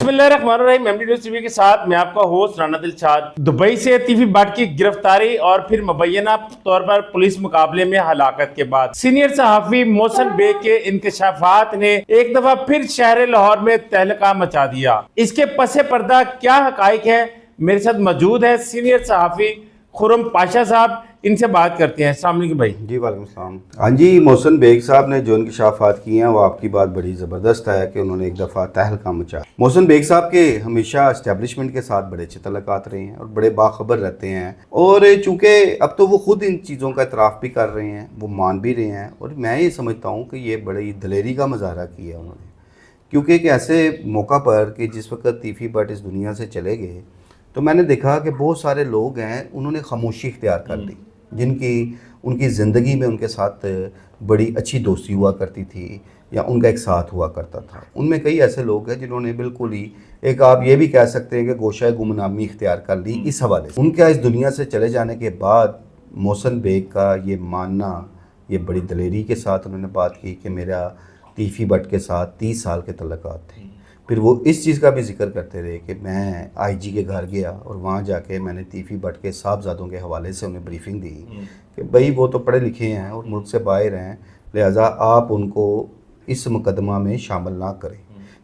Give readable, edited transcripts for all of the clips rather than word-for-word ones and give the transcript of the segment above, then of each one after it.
बिस्मिल्लाहिर्रहमानिर्रहीम। MD news TV के साथ मैं आपका होस्ट राना दिलशाद। दुबई से तीफी भट्ट की गिरफ्तारी और फिर मुबैना तौर पर पुलिस मुकाबले में हलाकत के बाद सीनियर सहाफी मोहसिन बेग के इंकशाफात ने एक दफा फिर शहर लाहौर में तहलका मचा दिया। इसके पसे पर्दा क्या हकाइक है, मेरे साथ मौजूद है सीनियर सहाफी खुर्रम पाशा साहब। इनसे बात करते हैं। अस्सलाम वालेकुम भाई। जी वालेकुम सलाम। हाँ जी, मोहसिन बेग साहब ने जो इंकशाफात किए हैं वो आपकी बात बड़ी ज़बरदस्त है कि उन्होंने एक दफ़ा तहलका मचा। मोहसिन बेग साहब के हमेशा इस्टेब्लिशमेंट के साथ बड़े अच्छे तल्लुकात रहे हैं और बड़े बाखबर रहते हैं, और चूँकि अब तो वो ख़ुद इन चीज़ों का इतराफ़ भी कर रहे हैं, वो मान भी रहे हैं, और मैं ये समझता हूँ कि ये बड़ी दलेरी का मुजाहरा किया उन्होंने, क्योंकि एक ऐसे मौका पर कि जिस वक्त तीफी भट्ट इस दुनिया से चले गए तो मैंने देखा कि बहुत सारे लोग हैं उन्होंने खामोशी इख्तियार कर ली, जिनकी उनकी ज़िंदगी में उनके साथ बड़ी अच्छी दोस्ती हुआ करती थी या उनका एक साथ हुआ करता था। उनमें कई ऐसे लोग हैं जिन्होंने बिल्कुल ही एक आप ये भी कह सकते हैं कि गोशा गुमनामी इख्तियार कर ली इस हवाले से। उनके इस दुनिया से चले जाने के बाद मोहसिन बेग का ये मानना, ये बड़ी दलेरी के साथ उन्होंने बात की कि मेरा तीफी भट्ट के साथ 30 साल के तल्लुकात थे। फिर वो इस चीज़ का भी जिक्र करते रहे कि मैं आईजी के घर गया और वहाँ जाके मैंने तीफी भट्ट के साहबजादों के हवाले से उन्हें ब्रीफिंग दी कि भाई वो तो पढ़े लिखे हैं और मुल्क से बाहर हैं, लिहाजा आप उनको इस मुकदमा में शामिल ना करें।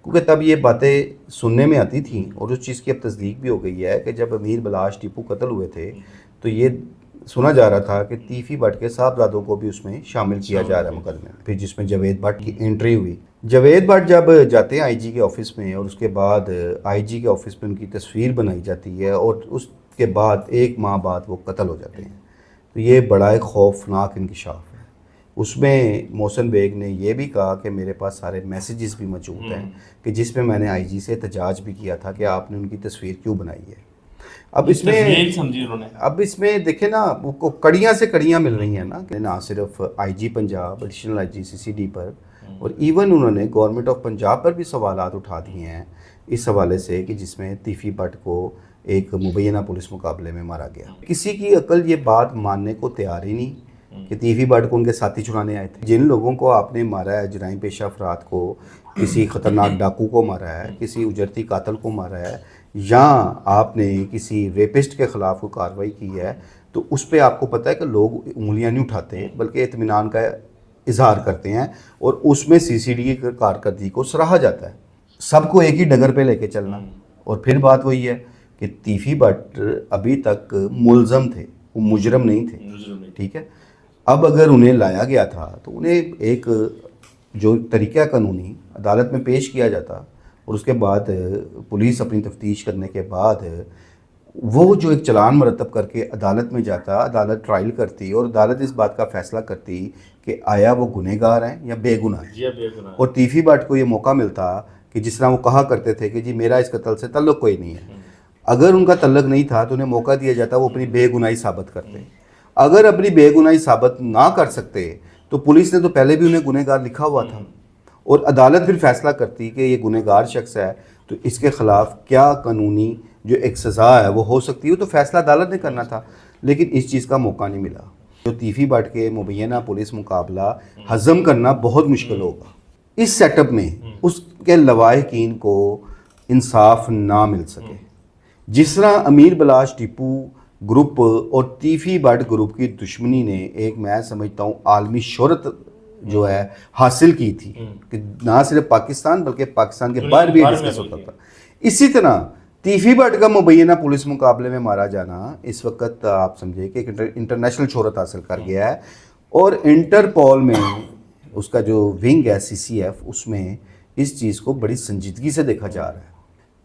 क्योंकि तब ये बातें सुनने में आती थी और उस चीज़ की अब तस्दीक भी हो गई है कि जब अमीर बिलाश टीपू कत्ल हुए थे तो ये सुना जा रहा था कि तीफी भट्ट के साहबजादों को भी उसमें शामिल किया जा रहा है मुकदमे में। फिर जिसमें जावेद भट्ट की एंट्री हुई। जावेद भट्ट जब जाते हैं आईजी के ऑफिस में और उसके बाद आईजी के ऑफिस में उनकी तस्वीर बनाई जाती है और उसके बाद 1 माह बाद वो कत्ल हो जाते हैं, तो ये बड़ा एक खौफनाक इंकशाफ है। उसमें मोहसिन बेग ने यह भी कहा कि मेरे पास सारे मैसेजेस भी मौजूद हैं कि जिसमें मैंने आईजी से एहतजाज भी किया था कि आपने उनकी तस्वीर क्यों बनाई है। अब इसमें देखें ना, वो कड़ियाँ से कड़ियाँ मिल रही हैं ना सिर्फ IG Punjab, additional IG CCD पर, और इवन उन्होंने गवर्नमेंट ऑफ पंजाब पर भी सवालात उठा दिए हैं इस हवाले से कि जिसमें तीफी भट्ट को एक मुबैना पुलिस मुकाबले में मारा गया। किसी की अकल ये बात मानने को तैयार ही नहीं कि तीफी भट्ट को उनके साथी छुड़ाने आए थे। जिन लोगों को आपने मारा है, जराइम पेशा अफराद को, किसी ख़तरनाक डाकू को मारा है, किसी उजरती कातल को मारा है, या आपने किसी रेपिस्ट के ख़िलाफ़ कोई कार्रवाई की है, तो उस पर आपको पता है कि लोग उंगलियां नहीं उठाते बल्कि इत्मीनान का इजहार करते हैं, और उसमें सीसीडी की कारकर्दगी को सराहा जाता है। सबको एक ही डगर पे लेके चलना। और फिर बात वही है कि तीफी भट्ट अभी तक मुलज़म थे, वो मुजरम नहीं थे, ठीक है। अब अगर उन्हें लाया गया था तो उन्हें एक जो तरीक़ा कानूनी अदालत में पेश किया जाता और उसके बाद पुलिस अपनी तफ्तीश करने के बाद वो जो एक चलान मरतब करके अदालत में जाता, अदालत ट्रायल करती और अदालत इस बात का फ़ैसला करती कि आया वो गुनहगार हैं या बेगुनाह हैं। और तीफी भट्ट को ये मौका मिलता कि जिस तरह वो कहा करते थे कि जी मेरा इस कत्ल से तल्लुक़ कोई नहीं है। अगर उनका तल्लुक़ नहीं था तो उन्हें मौका दिया जाता वो अपनी बेगुनाही साबित करते। अगर अपनी बेगुनाही साबित ना कर सकते तो पुलिस ने तो पहले भी उन्हें गुनहगार लिखा हुआ था और अदालत फिर फैसला करती कि ये गुनहगार शख्स है तो इसके ख़िलाफ़ क्या कानूनी जो एक सज़ा है वो हो सकती है, तो फैसला अदालत ने करना था। लेकिन इस चीज़ का मौका नहीं मिला। जो तीफी भट्ट के मुबैना पुलिस मुकाबला हज़म करना बहुत मुश्किल होगा। इस सेटअप में उसके लवाहिकीन को इंसाफ ना मिल सके। जिस तरह अमीर बिलाश टीपू ग्रुप और तीफी भट्ट ग्रुप की दुश्मनी ने एक, मैं समझता हूँ, आलमी शोहरत जो है हासिल की थी कि ना सिर्फ पाकिस्तान बल्कि पाकिस्तान के बाहर भी डिस्कस होता था। इसी तरह तीफी भट्ट का मुबैना पुलिस मुकाबले में मारा जाना इस वक्त आप समझे कि इंटरनेशनल शोहरत हासिल कर गया है, और इंटरपोल में उसका जो विंग है CCF, उसमें इस चीज़ को बड़ी संजीदगी से देखा जा रहा है।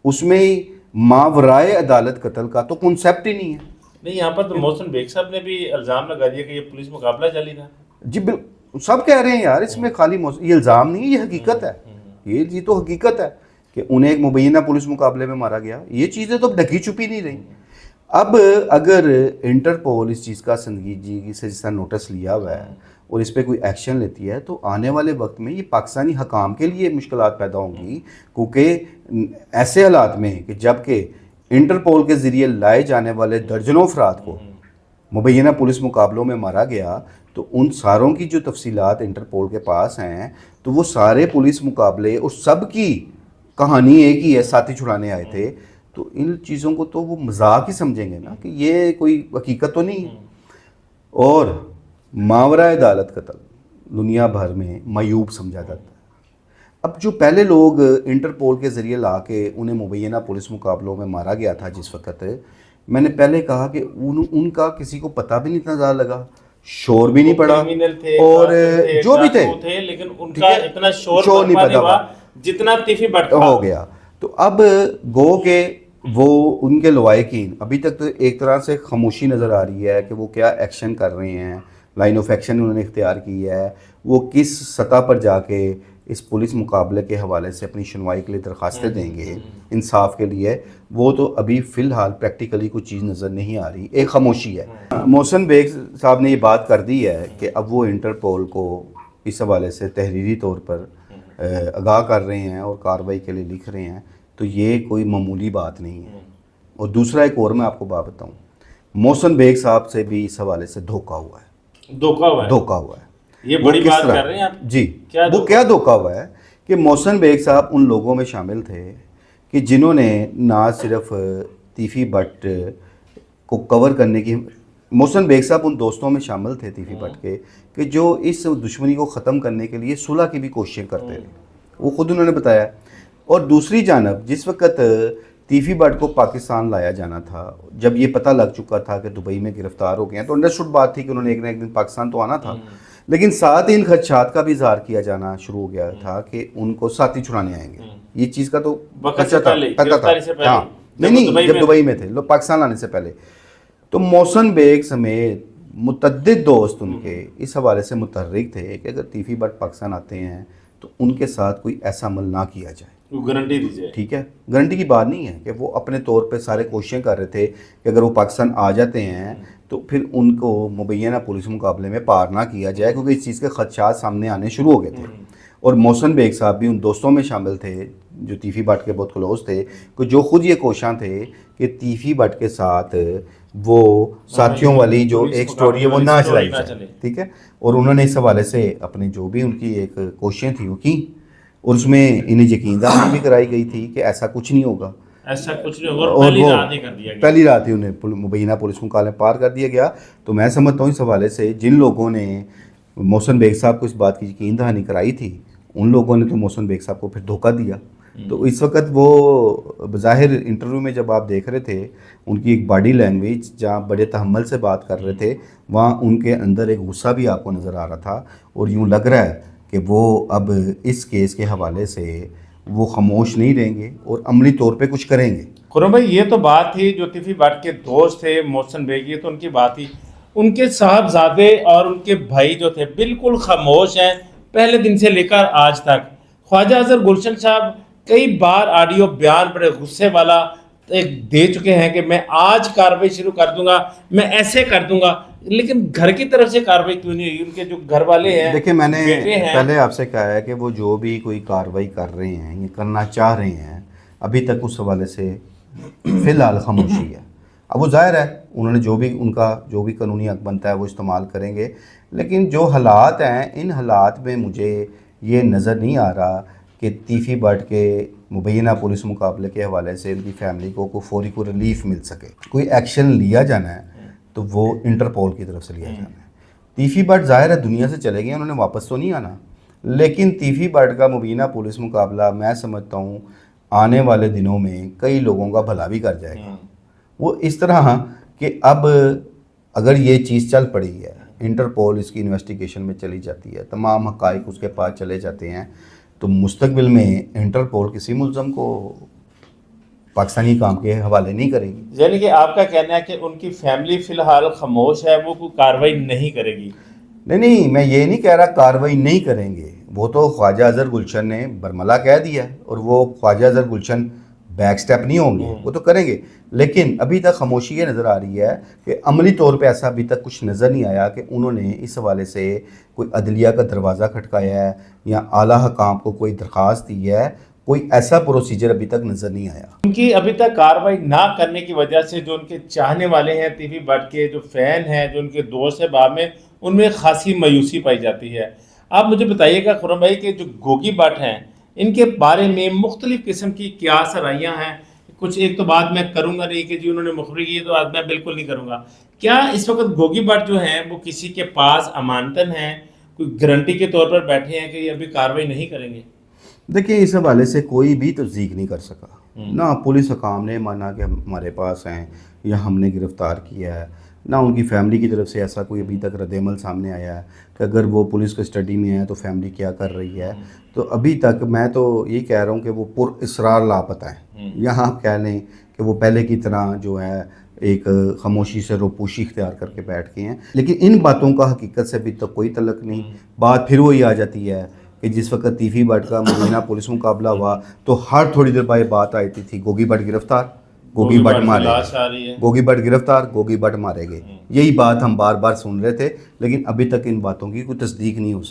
उसमें मावराए अदालत कत्ल का तो कॉन्सेप्ट ही नहीं है। नहीं, यहाँ पर तो मोहसिन बेग साहब ने भी इल्ज़ाम लगा दिया कि ये पुलिस मुकाबला जाली था। जी बिल्कुल, सब कह रहे हैं यार, इसमें खाली ये इल्ज़ाम नहीं है, ये हकीकत है। ये तो हकीकत है कि उन्हें एक मुबैना पुलिस मुकाबले में मारा गया। ये चीज़ें तो ढकी छुपी नहीं रही। अब अगर इंटरपोल इस चीज़ का संजीदगी से जिस तरह नोटिस लिया हुआ है और इस पर कोई एक्शन लेती है तो आने वाले वक्त में ये पाकिस्तानी हकाम के लिए मुश्किलात पैदा होंगी, क्योंकि ऐसे हालात में कि जबकि इंटरपोल के ज़रिए लाए जाने वाले दर्जनों अफराद को मुबैना पुलिस मुकाबलों में मारा गया, तो उन सारों की जो तफसीलात इंटरपोल के पास हैं तो वो सारे पुलिस मुकाबले और सब की कहानी एक ही है, साथी छुड़ाने आए थे, तो इन चीज़ों को तो वो मजाक ही समझेंगे ना कि ये कोई हकीकत तो नहीं है। और मावरा अदालत कत्ल दुनिया भर में मयूब समझा जाता है। अब जो पहले लोग इंटरपोल के ज़रिए ला के उन्हें मुबैना पुलिस मुकाबलों में मारा गया था, जिस वक्त मैंने पहले कहा कि उनका किसी को पता भी नहीं इतना ज़्यादा लगा, शोर भी नहीं पड़ा, और जो भी थे लेकिन उनका इतना शोर नहीं पता जितना तीफी भट्ट हो गया। तो अब गो के वो उनके लवाकिन अभी तक तो एक तरह से खामोशी नज़र आ रही है कि वो क्या एक्शन कर रहे हैं, लाइन ऑफ एक्शन उन्होंने इख्तियार की है, वो किस सतह पर जाके इस पुलिस मुकाबले के हवाले से अपनी सुनवाई के लिए दरख्वास्तें देंगे इंसाफ के लिए, वो तो अभी फ़िलहाल प्रैक्टिकली कोई चीज़ नज़र नहीं आ रही, एक खामोशी है। मोहसिन बेग साहब ने ये बात कर दी है कि अब वो इंटरपोल को इस हवाले से तहरीरी तौर पर आगाह कर रहे हैं और कार्रवाई के लिए लिख रहे हैं, तो ये कोई मामूली बात नहीं है। और दूसरा एक और मैं आपको बात बताऊँ, मोहसिन बेग साहब से भी इस हवाले से धोखा हुआ है, धोखा हुआ है। ये बड़ी बात कर रहे हैं आप जी। वो क्या धोखा हुआ है कि मोहसिन बेग साहब उन लोगों में शामिल थे कि जिन्होंने ना सिर्फ तीफी भट्ट को कवर करने की, मोहसिन बेग साहब उन दोस्तों में शामिल थे तीफी भट्ट के कि जो इस दुश्मनी को ख़त्म करने के लिए सुलह की भी कोशिशें करते थे, वो खुद उन्होंने बताया। और दूसरी जानब जिस वक्त तीफी भट्ट को पाकिस्तान लाया जाना था, जब ये पता लग चुका था कि दुबई में गिरफ्तार हो गए हैं, तो अंडरस्टूड बात थी कि उन्होंने एक ना एक दिन पाकिस्तान तो आना था, लेकिन साथ ही इन खदशात का भी इजहार किया जाना शुरू हो गया था कि उनको साथी छुड़ाने आएंगे। ये चीज़ का तो पता था, हाँ, नहीं जब दुबई में थे लोग, पाकिस्तान आने से पहले। तो मोहसिन बेग समेत मुतअद्दिद दोस्त उनके इस हवाले से मुतहर्रिक थे कि अगर तीफी भट्ट पाकिस्तान आते हैं तो उनके साथ कोई ऐसा अमल ना किया जाए, गारंटी दीजिए। ठीक है, गारंटी की बात नहीं है कि वो अपने तौर पे सारे कोशिशें कर रहे थे कि अगर वो पाकिस्तान आ जाते हैं तो फिर उनको मुबैना पुलिस मुकाबले में पार ना किया जाए, क्योंकि इस चीज़ के खदशात सामने आने शुरू हो गए थे। और मोहसिन बेग साहब भी उन दोस्तों में शामिल थे जो तीफी भट्ट के बहुत क्लोज थे, कि जो खुद ये कोशां थे कि तीफी भट्ट के साथ वो साथियों वाली जो एक स्टोरी है वो ना चलाई जाए, ठीक है। और उन्होंने इस हवाले से अपने जो भी उनकी एक कोशिशें थी वो की, और उसमें इन्हें यकीन दहानी भी कराई गई थी कि ऐसा कुछ नहीं होगा, ऐसा कुछ नहीं होगा, और पहली रात ही कर दिया गया, पहली रात ही उन्हें मुबैना पुलिस मुकाबले पार कर दिया गया। तो मैं समझता हूँ इस हवाले से जिन लोगों ने मोहसिन बेग साहब को इस बात की यकीन दहानी कराई थी, उन लोगों ने तो मोहसिन बेग साहब को फिर धोखा दिया। तो इस वक्त वो बज़ाहिर इंटरव्यू में जब आप देख रहे थे उनकी एक बॉडी लैंग्वेज जहाँ बड़े तहम्मुल से बात कर रहे थे, वहाँ उनके अंदर एक गुस्सा भी आपको नज़र आ रहा था, और यूँ लग रहा है कि वो अब इस केस के हवाले से वो खामोश नहीं रहेंगे और अमली तौर पे कुछ करेंगे। खुर्रम भाई, ये तो बात थी जो तीफी भट्ट के दोस्त थे मोहसिन बेग, ये तो उनकी बात थी। उनके साहबजादे और उनके भाई जो थे बिल्कुल खामोश हैं पहले दिन से लेकर आज तक। ख्वाजा अजहर गुलशन साहब कई बार ऑडियो बयान बड़े गुस्से वाला एक दे चुके हैं कि मैं आज कार्रवाई शुरू कर दूंगा, मैं ऐसे कर दूंगा, लेकिन घर की तरफ से कार्रवाई क्यों नहीं हुई? उनके जो घर वाले हैं, देखिए मैंने पहले आपसे कहा है कि वो जो भी कोई कार्रवाई कर रहे हैं, ये करना चाह रहे हैं, अभी तक उस हवाले से फ़िलहाल खामोशी है। अब वो जाहिर है उन्होंने जो भी उनका जो भी कानूनी हक बनता है वो इस्तेमाल करेंगे, लेकिन जो हालात हैं इन हालात में मुझे ये नज़र नहीं आ रहा कि तीफी भट्ट के मुबैना पुलिस मुकाबले के हवाले से उनकी फैमिली को फौरी को रिलीफ मिल सके। कोई एक्शन लिया जाना है तो वो इंटरपोल की तरफ से लिया जाना है। तीफी भट्ट जाहिर है दुनिया से चले गए, उन्होंने वापस तो नहीं आना, लेकिन तीफी भट्ट का मुबैना पुलिस मुकाबला मैं समझता हूँ आने वाले दिनों में कई लोगों का भला भी कर जाएगा। वो इस तरह कि अब अगर ये चीज़ चल पड़ी है, इंटरपोल इसकी इन्वेस्टिगेशन में चली जाती है, तमाम हक़ाइक़ उसके पास चले जाते हैं, तो मुस्तकबिल में इंटरपोल किसी मुल्ज़म को पाकिस्तानी काम के हवाले नहीं करेगी। यानी कि आपका कहना है कि उनकी फैमिली फ़िलहाल खामोश है, वो कोई कार्रवाई नहीं करेगी? नहीं, मैं ये नहीं कह रहा कार्रवाई नहीं करेंगे, वो तो ख्वाजा अजहर गुलशन ने बरमला कह दिया है, और वो ख्वाजा अजहर गुलशन बैक स्टेप नहीं होंगे, वो तो करेंगे। लेकिन अभी तक खामोशी ये नज़र आ रही है कि अमली तौर पे ऐसा अभी तक कुछ नज़र नहीं आया कि उन्होंने इस हवाले से कोई अदलिया का दरवाज़ा खटकाया है या आला हकाम को कोई दरख्वास्त दी है, कोई ऐसा प्रोसीजर अभी तक नज़र नहीं आया। उनकी अभी तक कार्रवाई ना करने की वजह से जो उनके चाहने वाले हैं, तीफी भट्ट के जो फ़ैन हैं, जो उनके दोस्त हैं बाद में, उनमें खासी मायूसी पाई जाती है। आप मुझे बताइएगा खुर्रम भाई कि जो गोगी भट्ट हैं इनके बारे में मुख्तलिफ किस्म की कियास राइयाँ हैं। कुछ एक तो बात मैं करूँगा नहीं कि जी उन्होंने मुखबरी की है तो आज मैं बिल्कुल नहीं करूँगा। क्या इस वक्त गोगी भट्ट जो हैं वो किसी के पास अमानतन हैं, कोई गारंटी के तौर पर बैठे हैं कि ये अभी कार्रवाई नहीं करेंगे? देखिए, इस हवाले से कोई भी तस्दीक नहीं कर सका। ना पुलिस हकाम ने माना कि हमारे पास हैं या हमने गिरफ़्तार किया है, ना उनकी फ़ैमिली की तरफ से ऐसा कोई अभी तक रद्द-ए-अमल सामने आया है कि अगर वो पुलिस कस्टडी में है तो फ़ैमिली क्या कर रही है। तो अभी तक मैं तो ये कह रहा हूँ कि वो पुरअसरार लापता हैं। यहाँ आप कह लें कि वो पहले की तरह जो है एक खामोशी से रोपोशी इख्तियार करके बैठ गए हैं। लेकिन इन बातों का हकीकत से अभी तक कोई तल्लुक़ नहीं। बात फिर वही आ जाती है कि जिस वक्त तीफी भट्ट का मुबीना पुलिस मुकाबला हुआ तो हर थोड़ी देर बाद बात आई थी गोगी भट्ट गिरफ्तार, गोगी भट्ट मारे गए, गोगी भट्ट गिरफ्तार, गोगी भट्ट मारे गए। यही बात हम बार बार सुन रहे थे, लेकिन अभी तक इन बातों की कोई तस्दीक नहीं हो सकी।